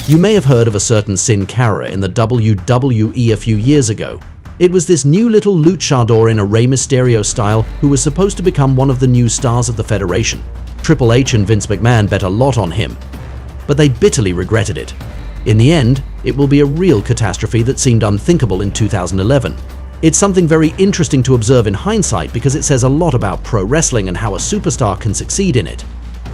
You may have heard of a certain Sin Cara in the WWE a few years ago. It was this new little luchador in a Rey Mysterio style who was supposed to become one of the new stars of the Federation. Triple H and Vince McMahon bet a lot on him, but they bitterly regretted it. In the end, it will be a real catastrophe that seemed unthinkable in 2011. It's something very interesting to observe in hindsight because it says a lot about pro wrestling and how a superstar can succeed in it.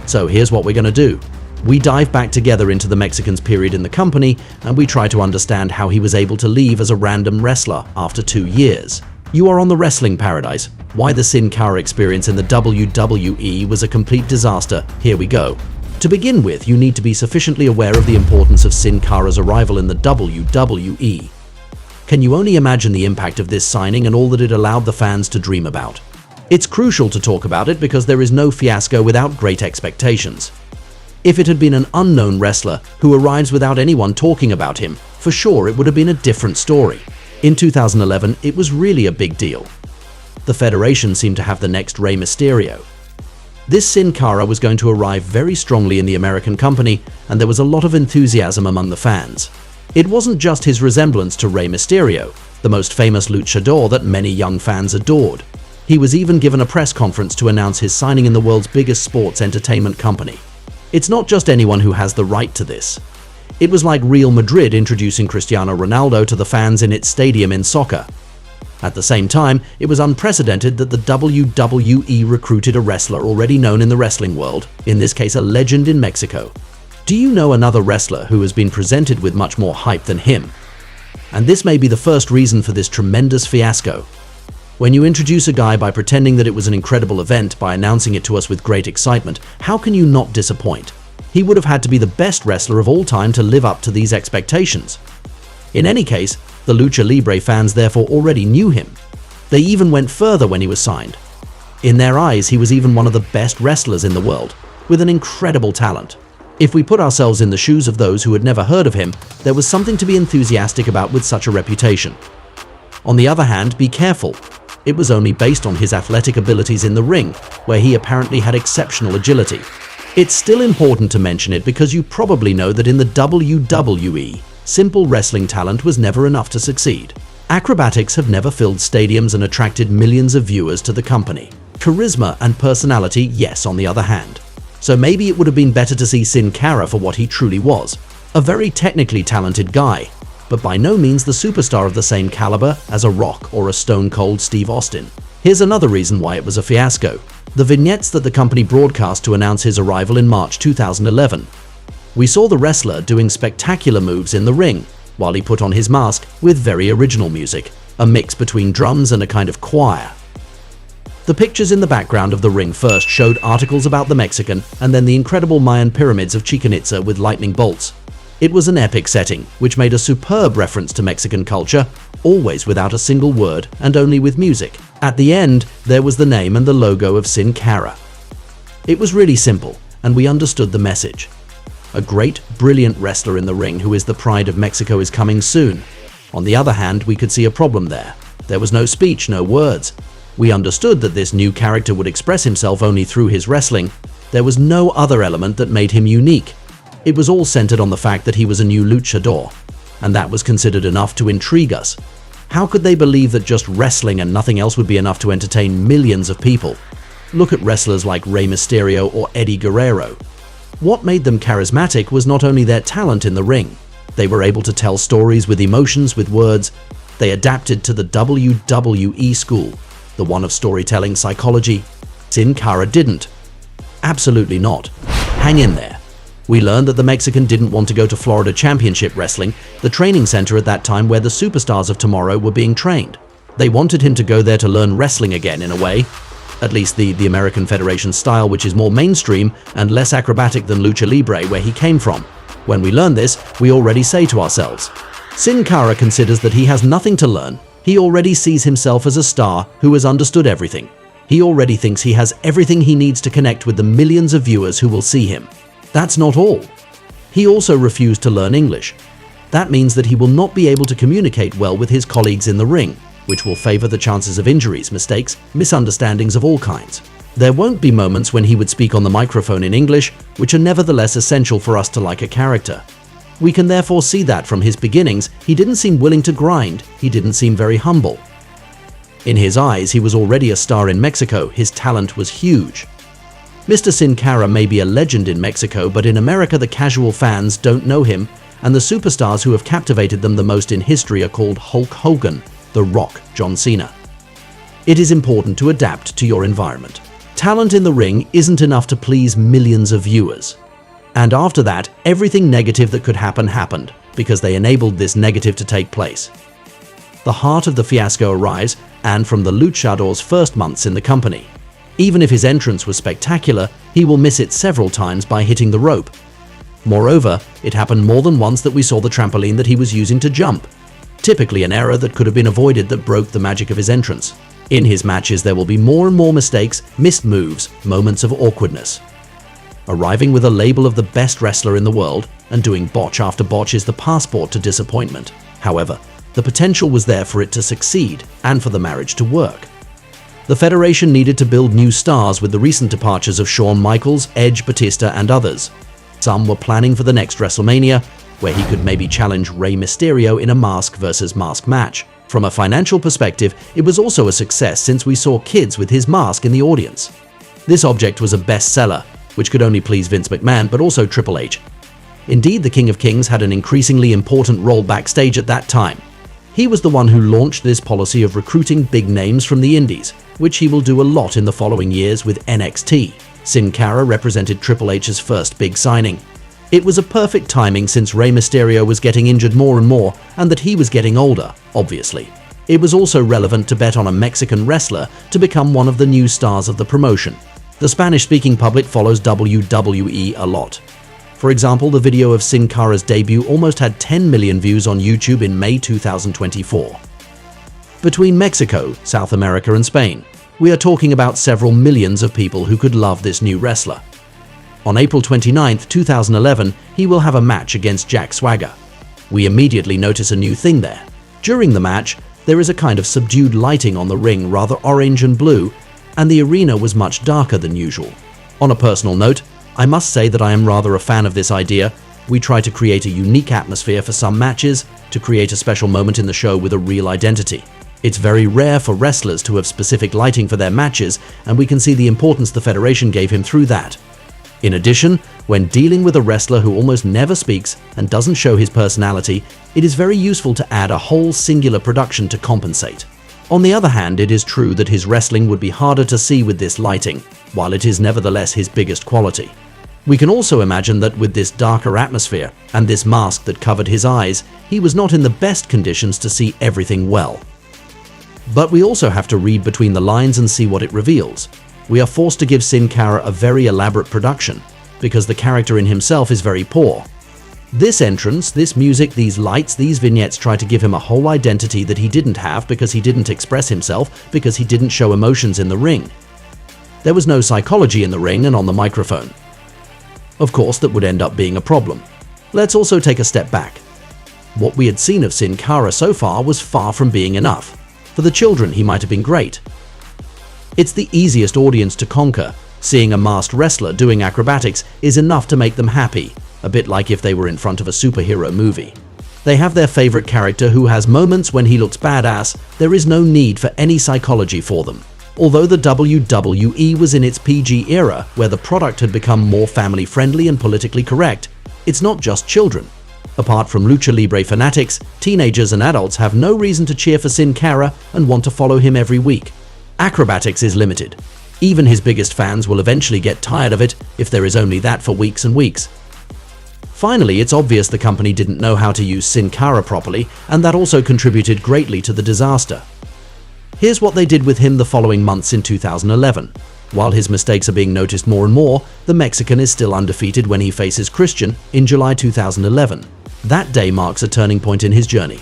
So here's what we're going to do. We dive back together into the Mexican's period in the company, and we try to understand how he was able to leave as a random wrestler after 2 years. You are on the wrestling paradise. Why the Sin Cara experience in the WWE was a complete disaster. Here we go. To begin with, you need to be sufficiently aware of the importance of Sin Cara's arrival in the WWE. Can you only imagine the impact of this signing and all that it allowed the fans to dream about? It's crucial to talk about it because there is no fiasco without great expectations. If it had been an unknown wrestler who arrives without anyone talking about him, for sure it would have been a different story. In 2011, it was really a big deal. The Federation seemed to have the next Rey Mysterio. This Sin Cara was going to arrive very strongly in the American company, and there was a lot of enthusiasm among the fans. It wasn't just his resemblance to Rey Mysterio, the most famous luchador that many young fans adored. He was even given a press conference to announce his signing in the world's biggest sports entertainment company. It's not just anyone who has the right to this. It was like Real Madrid introducing Cristiano Ronaldo to the fans in its stadium in soccer. At the same time, it was unprecedented that the WWE recruited a wrestler already known in the wrestling world, in this case a legend in Mexico. Do you know another wrestler who has been presented with much more hype than him? And this may be the first reason for this tremendous fiasco. When you introduce a guy by pretending that it was an incredible event by announcing it to us with great excitement, how can you not disappoint? He would have had to be the best wrestler of all time to live up to these expectations. In any case, the Lucha Libre fans therefore already knew him. They even went further when he was signed. In their eyes, he was even one of the best wrestlers in the world, with an incredible talent. If we put ourselves in the shoes of those who had never heard of him, there was something to be enthusiastic about with such a reputation. On the other hand, be careful. It was only based on his athletic abilities in the ring, where he apparently had exceptional agility. It's still important to mention it because you probably know that in the WWE, simple wrestling talent was never enough to succeed. Acrobatics have never filled stadiums and attracted millions of viewers to the company. Charisma and personality, yes, on the other hand. So maybe it would have been better to see Sin Cara for what he truly was, a very technically talented guy, but by no means the superstar of the same caliber as a Rock or a Stone Cold Steve Austin. Here's another reason why it was a fiasco: the vignettes that the company broadcast to announce his arrival in March 2011. We saw the wrestler doing spectacular moves in the ring, while he put on his mask with very original music, a mix between drums and a kind of choir. The pictures in the background of the ring first showed articles about the Mexican and then the incredible Mayan pyramids of Chichén Itzá with lightning bolts. It was an epic setting, which made a superb reference to Mexican culture, always without a single word and only with music. At the end, there was the name and the logo of Sin Cara. It was really simple, and we understood the message. A great, brilliant wrestler in the ring who is the pride of Mexico is coming soon. On the other hand, we could see a problem there. There was no speech, no words. We understood that this new character would express himself only through his wrestling. There was no other element that made him unique. It was all centered on the fact that he was a new luchador, and that was considered enough to intrigue us. How could they believe that just wrestling and nothing else would be enough to entertain millions of people? Look at wrestlers like Rey Mysterio or Eddie Guerrero. What made them charismatic was not only their talent in the ring. They were able to tell stories with emotions, with words. They adapted to the WWE school, the one of storytelling psychology. Sin Cara didn't. Absolutely not. Hang in there. We learned that the Mexican didn't want to go to Florida Championship Wrestling, the training center at that time where the superstars of tomorrow were being trained. They wanted him to go there to learn wrestling again in a way, at least the American Federation style, which is more mainstream and less acrobatic than Lucha Libre where he came from. When we learn this, we already say to ourselves, Sin Cara considers that he has nothing to learn. He already sees himself as a star who has understood everything. He already thinks he has everything he needs to connect with the millions of viewers who will see him. That's not all. He also refused to learn English. That means that he will not be able to communicate well with his colleagues in the ring, which will favor the chances of injuries, mistakes, misunderstandings of all kinds. There won't be moments when he would speak on the microphone in English, which are nevertheless essential for us to like a character. We can therefore see that from his beginnings, he didn't seem willing to grind, he didn't seem very humble. In his eyes, he was already a star in Mexico, his talent was huge. Mr. Sin Cara may be a legend in Mexico, but in America the casual fans don't know him, and the superstars who have captivated them the most in history are called Hulk Hogan, The Rock, John Cena. It is important to adapt to your environment. Talent in the ring isn't enough to please millions of viewers. And after that, everything negative that could happen happened, because they enabled this negative to take place. The heart of the fiasco arrives, and from the luchador's first months in the company. Even if his entrance was spectacular, he will miss it several times by hitting the rope. Moreover, it happened more than once that we saw the trampoline that he was using to jump. Typically an error that could have been avoided that broke the magic of his entrance. In his matches there will be more and more mistakes, missed moves, moments of awkwardness. Arriving with a label of the best wrestler in the world and doing botch after botch is the passport to disappointment. However, the potential was there for it to succeed and for the marriage to work. The Federation needed to build new stars with the recent departures of Shawn Michaels, Edge, Batista, and others. Some were planning for the next WrestleMania, where he could maybe challenge Rey Mysterio in a mask versus mask match. From a financial perspective, it was also a success since we saw kids with his mask in the audience. This object was a bestseller, which could only please Vince McMahon but also Triple H. Indeed, the King of Kings had an increasingly important role backstage at that time. He was the one who launched this policy of recruiting big names from the indies, which he will do a lot in the following years with NXT. Sin Cara represented Triple H's first big signing. It was a perfect timing since Rey Mysterio was getting injured more and more, and that he was getting older, obviously. It was also relevant to bet on a Mexican wrestler to become one of the new stars of the promotion. The Spanish-speaking public follows WWE a lot. For example, the video of Sin Cara's debut almost had 10 million views on YouTube in May 2024. Between Mexico, South America, and Spain, we are talking about several millions of people who could love this new wrestler. On April 29, 2011, he will have a match against Jack Swagger. We immediately notice a new thing there. During the match, there is a kind of subdued lighting on the ring, rather orange and blue, and the arena was much darker than usual. On a personal note, I must say that I am rather a fan of this idea. We try to create a unique atmosphere for some matches, to create a special moment in the show with a real identity. It's very rare for wrestlers to have specific lighting for their matches, and we can see the importance the Federation gave him through that. In addition, when dealing with a wrestler who almost never speaks and doesn't show his personality, it is very useful to add a whole singular production to compensate. On the other hand, it is true that his wrestling would be harder to see with this lighting, while it is nevertheless his biggest quality. We can also imagine that with this darker atmosphere and this mask that covered his eyes, he was not in the best conditions to see everything well. But we also have to read between the lines and see what it reveals. We are forced to give Sin Cara a very elaborate production, because the character in himself is very poor. This entrance, this music, these lights, these vignettes try to give him a whole identity that he didn't have because he didn't express himself, because he didn't show emotions in the ring. There was no psychology in the ring and on the microphone. Of course, that would end up being a problem. Let's also take a step back. What we had seen of Sin Cara so far was far from being enough. For the children, he might have been great. It's the easiest audience to conquer. Seeing a masked wrestler doing acrobatics is enough to make them happy, a bit like if they were in front of a superhero movie. They have their favorite character who has moments when he looks badass. There is no need for any psychology for them. Although the WWE was in its PG era, where the product had become more family-friendly and politically correct, it's not just children. Apart from lucha libre fanatics, teenagers and adults have no reason to cheer for Sin Cara and want to follow him every week. Acrobatics is limited. Even his biggest fans will eventually get tired of it if there is only that for weeks and weeks. Finally, it's obvious the company didn't know how to use Sin Cara properly, and that also contributed greatly to the disaster. Here's what they did with him the following months in 2011. While his mistakes are being noticed more and more, the Mexican is still undefeated when he faces Christian in July 2011. That day marks a turning point in his journey.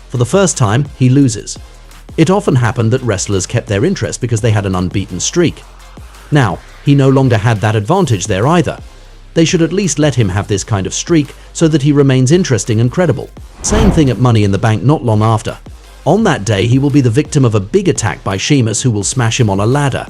For the first time, he loses. It often happened that wrestlers kept their interest because they had an unbeaten streak. Now, he no longer had that advantage there either. They should at least let him have this kind of streak so that he remains interesting and credible. Same thing at Money in the Bank not long after. On that day, he will be the victim of a big attack by Sheamus, who will smash him on a ladder.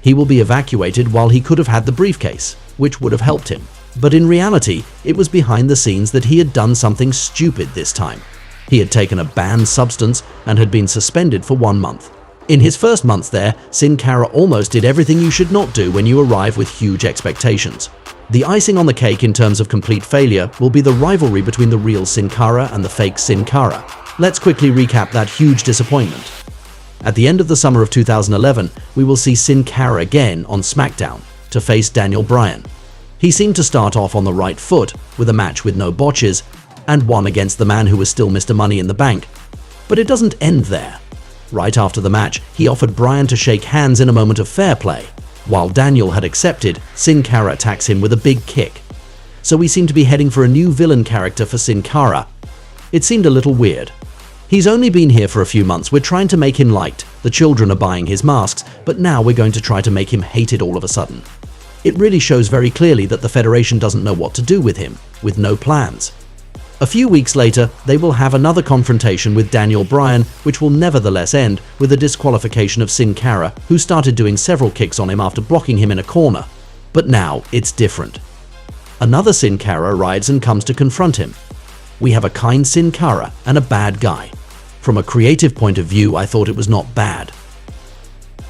He will be evacuated while he could have had the briefcase, which would have helped him. But in reality, it was behind the scenes that he had done something stupid this time. He had taken a banned substance and had been suspended for 1 month. In his first months there, Sin Cara almost did everything you should not do when you arrive with huge expectations. The icing on the cake in terms of complete failure will be the rivalry between the real Sin Cara and the fake Sin Cara. Let's quickly recap that huge disappointment. At the end of the summer of 2011, we will see Sin Cara again on SmackDown to face Daniel Bryan. He seemed to start off on the right foot with a match with no botches and won against the man who was still Mr. Money in the Bank. But it doesn't end there. Right after the match, he offered Bryan to shake hands in a moment of fair play. While Daniel had accepted, Sin Cara attacks him with a big kick. So we seem to be heading for a new villain character for Sin Cara. It seemed a little weird. He's only been here for a few months, we're trying to make him liked, the children are buying his masks, but now we're going to try to make him hated all of a sudden. It really shows very clearly that the Federation doesn't know what to do with him, with no plans. A few weeks later, they will have another confrontation with Daniel Bryan, which will nevertheless end with the disqualification of Sin Cara, who started doing several kicks on him after blocking him in a corner. But now, it's different. Another Sin Cara arrives and comes to confront him. We have a kind Sin Cara and a bad guy. From a creative point of view, I thought it was not bad.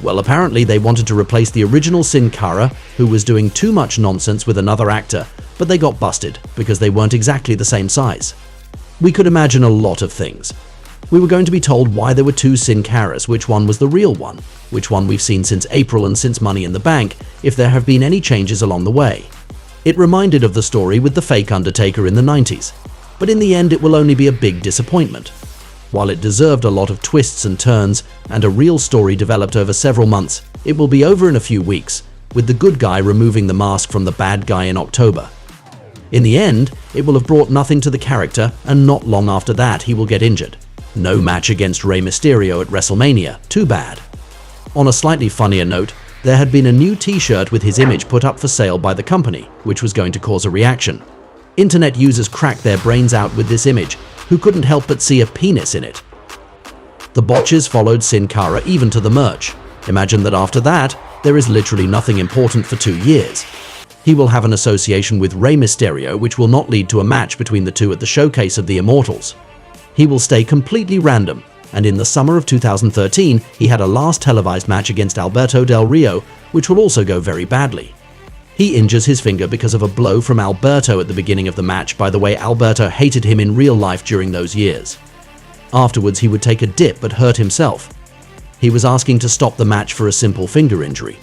Well, apparently they wanted to replace the original Sin Cara, who was doing too much nonsense, with another actor, but they got busted because they weren't exactly the same size. We could imagine a lot of things. We were going to be told why there were two Sin Caras, which one was the real one, which one we've seen since April and since Money in the Bank, if there have been any changes along the way. It reminded of the story with the fake Undertaker in the 90s, but in the end it will only be a big disappointment. While it deserved a lot of twists and turns and a real story developed over several months, it will be over in a few weeks, with the good guy removing the mask from the bad guy in October. In the end, it will have brought nothing to the character, and not long after that he will get injured. No match against Rey Mysterio at WrestleMania, too bad. On a slightly funnier note, there had been a new t-shirt with his image put up for sale by the company, which was going to cause a reaction. Internet users cracked their brains out with this image, who couldn't help but see a penis in it. The botches followed Sin Cara even to the merch. Imagine that after that, there is literally nothing important for 2 years. He will have an association with Rey Mysterio, which will not lead to a match between the two at the Showcase of the Immortals. He will stay completely random, and in the summer of 2013, he had a last televised match against Alberto Del Rio, which will also go very badly. He injures his finger because of a blow from Alberto at the beginning of the match. By the way, Alberto hated him in real life during those years. Afterwards, he would take a dip but hurt himself. He was asking to stop the match for a simple finger injury.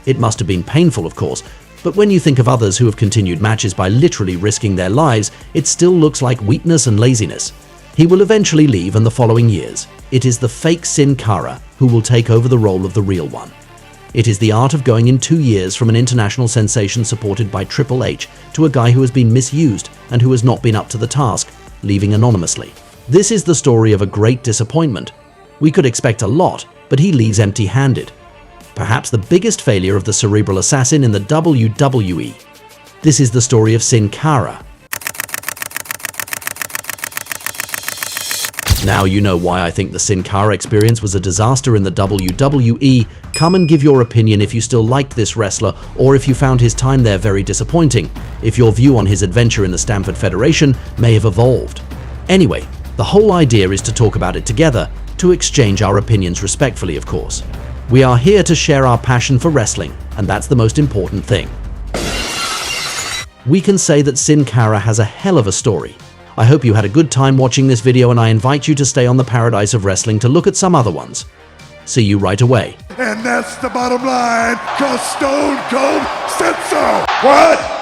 It must have been painful, of course, but when you think of others who have continued matches by literally risking their lives, it still looks like weakness and laziness. He will eventually leave in the following years. It is the fake Sin Cara who will take over the role of the real one. It is the art of going in 2 years from an international sensation supported by Triple H to a guy who has been misused and who has not been up to the task, leaving anonymously. This is the story of a great disappointment. We could expect a lot, but he leaves empty-handed. Perhaps the biggest failure of the cerebral assassin in the WWE. This is the story of Sin Cara. Now you know why I think the Sin Cara experience was a disaster in the WWE. Come and give your opinion if you still liked this wrestler, or if you found his time there very disappointing, if your view on his adventure in the Stamford Federation may have evolved. Anyway, the whole idea is to talk about it together, to exchange our opinions respectfully, of course. We are here to share our passion for wrestling, and that's the most important thing. We can say that Sin Cara has a hell of a story. I hope you had a good time watching this video, and I invite you to stay on the Paradise of Wrestling to look at some other ones. See you right away. And that's the bottom line, 'cause Stone Cold said so. What?